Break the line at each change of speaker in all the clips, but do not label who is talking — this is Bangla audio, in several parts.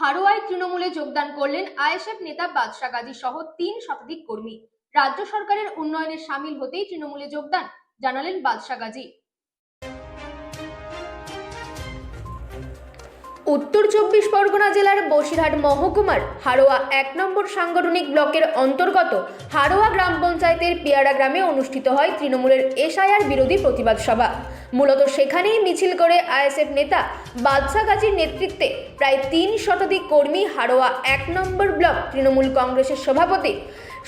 হারোয়ায় তৃণমূলে যোগদান করলেন আইএসএফ নেতা বাদশা গাজী সহ ৩ শতাধিক কর্মী। রাজ্য সরকারের উন্নয়নে সামিল হতেই তৃণমূলে যোগদান জানালেন বাদশা গাজী। উত্তর ২৪ পরগনা জেলার বসিরহাট মহকুমার হারোয়া ১ নম্বর সাংগঠনিক ব্লকের অন্তর্গত হারোয়া গ্রাম পঞ্চায়েতের পেয়ারা গ্রামে অনুষ্ঠিত হয় তৃণমূলের এসআইআর বিরোধী প্রতিবাদ সভা। মূলত সেখানেই মিছিল করে আইএসএফ নেতা বাদশা গাজীর নেতৃত্বে প্রায় ৩ শতাধিক কর্মী হারোয়া ১ নম্বর ব্লক তৃণমূল কংগ্রেসের সভাপতি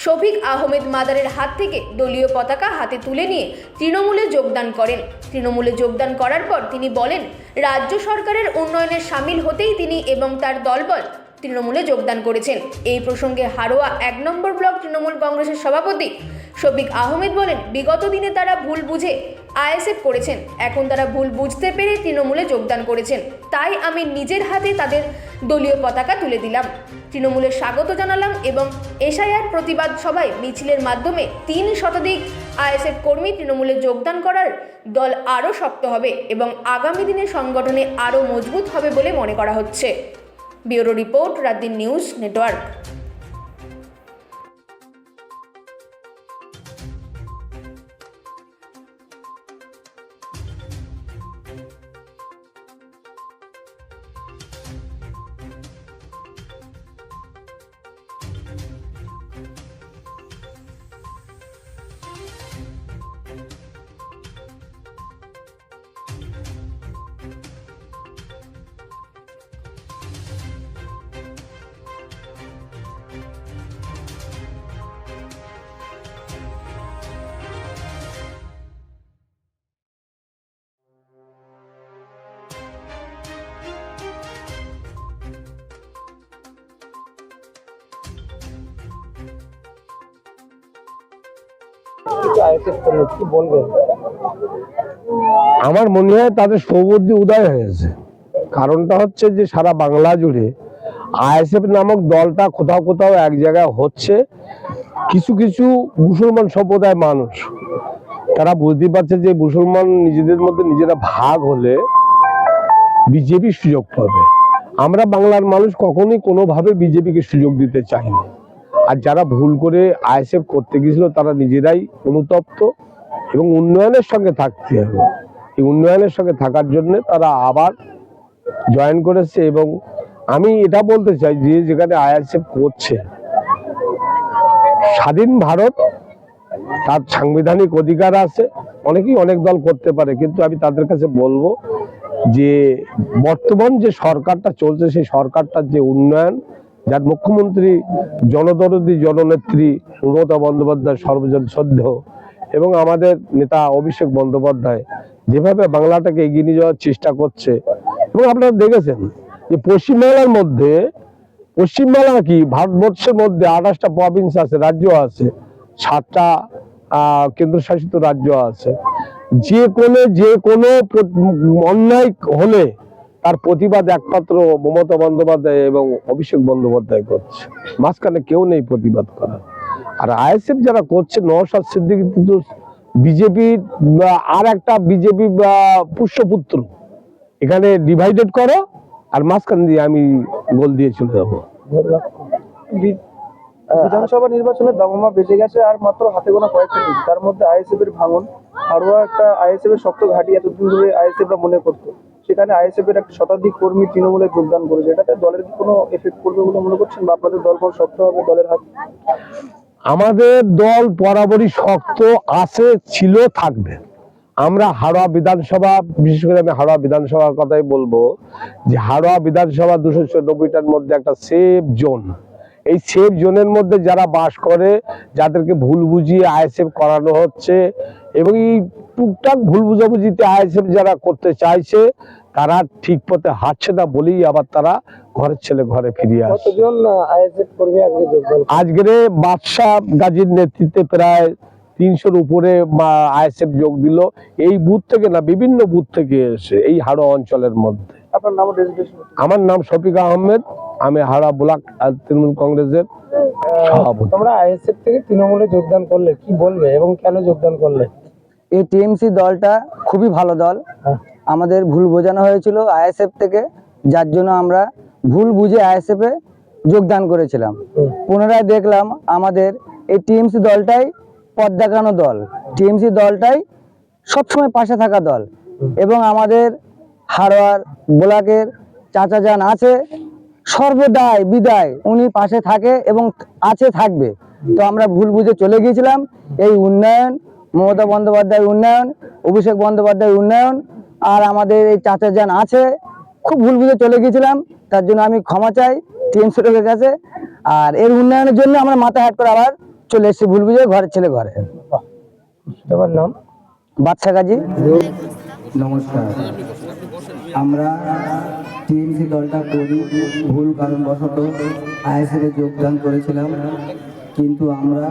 শফিক আহমেদ মাদারের হাত থেকে দলীয় পতাকা হাতে তুলে নিয়ে তৃণমূলে যোগদান করেন। তৃণমূলে যোগদান করার পর তিনি বলেন, রাজ্য সরকারের উন্নয়নে সামিল হতেই তিনি এবং তার দলবল তৃণমূলে যোগদান করেছেন। এই প্রসঙ্গে হারোয়া ১ নম্বর ব্লক তৃণমূল কংগ্রেসের সভাপতি শফিক আহমেদ বলেন, বিগত দিনে তারা ভুল বুঝে আইএসএফ করেছেন, এখন তারা ভুল বুঝতে পেরে তৃণমূলে যোগদান করেছেন, তাই আমি নিজের হাতে তাদের দলীয় পতাকা তুলে দিলাম, তৃণমূলে স্বাগত জানালাম এবং এসআইআর প্রতিবাদ সভায় মিছিলের মাধ্যমে ৩ শতাধিক আইএসএফ কর্মী তৃণমূলে যোগদান করার দল আরও শক্ত হবে এবং আগামী দিনে সংগঠনে আরও মজবুত হবে বলে মনে করা হচ্ছে। Bureau report, রাতদিন news network.
আমার মনে হয় তাদের সৌবুদ্ধি উদয় হয়েছে। কারণটা হচ্ছে যে সারা বাংলা জুড়ে আইএসএফ নামক দলটা কোথাও কোথাও এক জায়গায় হচ্ছে। কিছু কিছু মুসলমান সম্প্রদায়ের মানুষ তারা বুঝতে পারছে যে মুসলমান নিজেদের মধ্যে নিজেরা ভাগ হলে বিজেপি সুযোগ পাবে। আমরা বাংলার মানুষ কখনোই কোনোভাবে বিজেপিকে সুযোগ দিতে চাইনি। আর যারা ভুল করে আইএসএফ করতে গিয়েছিল তারা নিজেরাই অনুতপ্ত এবং উন্নয়নের সঙ্গে থাকতে হবে। এই উন্নয়নের সঙ্গে থাকার জন্য তারা আবার জয়েন করেছে এবং আমি এটা বলতে চাই যে যেখানে আইএসএফ করছে, স্বাধীন ভারত, তার সাংবিধানিক অধিকার আছে, অনেকেই অনেক দল করতে পারে, কিন্তু আমি তাদের কাছে বলবো যে বর্তমান যে সরকারটা চলছে সেই সরকারটার যে উন্নয়ন, যার মুখ্যমন্ত্রী জনদরদী জননেত্রী মমতা বন্দ্যোপাধ্যায় সর্বজন শ্রদ্ধেয় এবং আমাদের নেতা অভিষেক বন্দ্যোপাধ্যায় যেভাবে বাংলাটাকে এগিয়ে নিয়ে যাওয়ার চেষ্টা করছে। এবং আপনারা দেখেছেন যে পশ্চিমবাংলা কি ভারতবর্ষের মধ্যে 28টা প্রভিন্স আছে, রাজ্য আছে, 7টা কেন্দ্রশাসিত রাজ্য আছে। যে কোনো অন্যায় হলে তার প্রতিবাদ একমাত্র মমতা বন্দ্যোপাধ্যায় এবং অভিষেক বন্দ্যোপাধ্যায় করছে, মাঝখানে কেউ নেই প্রতিবাদ করার। আর আইএসএফ যারা করছে, নওশাদ সিদ্দিকী কিন্তু বিজেপির আর একটা বিজেপি পুষ্যপুত্র, এখানে ডিভাইডেড করো আর মাঝখান দিয়ে আমি গোল দিয়ে চলে যাবো।
বিধানসভা নির্বাচনে দামামা বেজে গেছে আর মাত্র হাতে গোনা কয়েকটা দিন, তার মধ্যে আইএসএফ এর ভাঙন। হারোয়া একটা আইএসএফ এর শক্ত ঘাঁটি এতদিন ধরে আইএসএফরা মনে করতো, সেখানে আইএসএফ এর একটা শতাধিক কর্মী তৃণমূলে যোগদান করেছে। এটাতে দলের কোনো এফেক্ট পড়বে বলে মনে করছেন, বা আপনাদের দল বল শক্ত হবে দলের হাত?
আমাদের দল বরাবরই শক্ত আছে, ছিল, থাকবে। আমরা হারোয়া বিধানসভা, বিশেষ করে আমি হারোয়া বিধানসভার কথাই বলবো যে হারোয়া বিধানসভা 294টার মধ্যে একটা সেফ জোন। এই সেফ জোনের মধ্যে যারা বাস করে, যাদেরকে ভুল বুঝিয়ে আইএসএফ করানো হচ্ছে এবং এই টুকটাক ভুল বুঝাবুঝিতে আইএসএফ যারা করতে চাইছে তারা ঠিক পথে হাঁটছে না বলেই আবার তারা ঘরের ছেলে ঘরে ফিরিয়ে আসছে। আজকে বাদশা গাজীর নেতৃত্বে প্রায় 300-র উপরে আইএসএফ যোগ দিল। এই বুথ থেকে না, বিভিন্ন বুথ থেকে এসে এই হারোয়া অঞ্চলের মধ্যে।
আপনার নাম?
আমার নাম শফিক আহমেদ, আমি হারোয়া ব্লক তৃণমূল কংগ্রেসের সভাপতি।
তোমরা আইএসএফ থেকে তৃণমূলে যোগদান করলে, কি বলবে এবং কেন যোগদান করলে?
এই টিএমসি দলটা খুবই ভালো দল। আমাদের ভুল বোঝানো হয়েছিল আইএসএফ থেকে, যার জন্য আমরা ভুল বুঝে আইএসএফ এ যোগদান করেছিলাম। পুনরায় দেখলাম আমাদের এই টিএমসি দলটাই পথ দেখানো দল, টিএমসি দলটাই সবসময় পাশে থাকা দল, এবং আমাদের হাড়োয়ার ব্লকের চাচা যান আছে, সর্বদাই বিদায় উনি পাশে থাকে এবং আছে, থাকবে। তো আমরা ভুল বুঝে চলে গিয়েছিলাম। এই উন্নয়ন, মমতা বন্দ্যোপাধ্যায়ের উন্নয়ন, অভিষেক বন্দ্যোপাধ্যায়ের উন্নয়ন, আর আমাদের এই চাচা যান আছে, খুব ভুল বুঝে চলে গিয়েছিলাম। তার জন্য আমি ক্ষমা চাই টিএমসি লোকের কাছে। আর এর উন্নয়নের জন্য আমরা মাথা হাট করে আবার চলে এসেছি ভুল বুঝে, ঘরের ছেলে ঘরে।
তোমার নাম?
বাদশা গাজী। নমস্কার। আমরা টিএমসি দলটা করি ভুল কারণবশত আইএসএফ এ যোগদান করেছিলাম, কিন্তু আমরা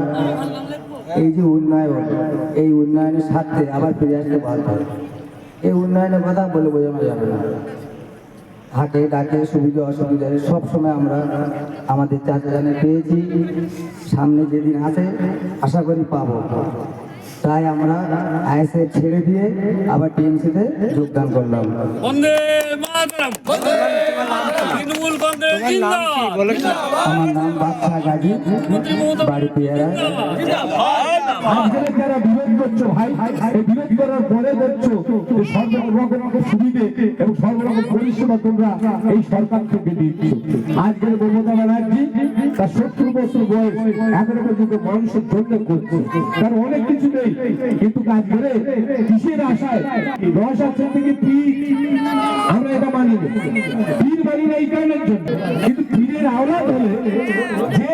এই যে উন্নয়ন, এই উন্নয়নের স্বার্থে আবার ফিরে আসতে বাধ্য। এই উন্নয়নের কথা বলে বোঝানো যাবে না। হাটে ডাকে সুবিধা অসুবিধা সব সময় আমরা আমাদের চাচাজানে পেয়েছি, সামনে যেদিন আসে আশা করি পাবো। তাই আমরা আইএসএফ ছেড়ে দিয়ে আবার টিএমসিতে যোগদান করলাম।
বন্দে মাতরম, তৃণমূল কংগ্রেস জিন্দাবাদ।
আমার নাম বাদশা গাজী, বাড়ি পেয়ারা।
আজকে যারা বিরোধ করছো ভাই, এই বিরোধ করার পরে দেখছো যে সর্বরকম সুবিধে এবং সর্বরকম পরিষেবা তোমরা এই সরকার থেকে দিচ্ছ। আজকের মমতা ব্যানার্জি তার 70 বছর বয়স এখনো পর্যন্ত মানুষের জন্য করছে, তার অনেক কিছু নেই, কিন্তু কাজ করে কিসের আশায়? রস আছে থেকে পীর, আমরা এটা মানি না, পীর মানি না এই কারণের জন্য। কিন্তু পীরের আওলাদ হলে যে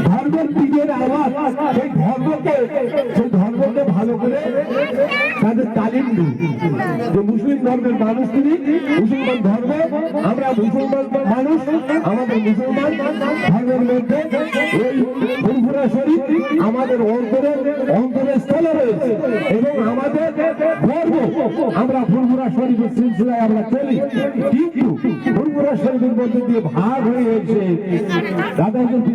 ধর্মের পীরের আওলাদ, সেই ধর্মকে ভালো করে তাদের তালিম দিই। যে মুসলিম ধর্মের মানুষ তিনি, মুসলমান ধর্ম, আমরা মুসলমান মানুষ, আমাদের মুসলমান ধর্মের মধ্যে এই ফুরফুরা শরীফ আমাদের অন্তরের স্থলে রয়েছে, এবং আমাদের গর্ব, আমরা ফুরফুরা শরীফের সিলসিলায় আমরা চলি। কিন্তু ফুরফুরা শরীফের মধ্যে দিয়ে ভাগ হয়ে গেছে রাধাকৃষ্ণ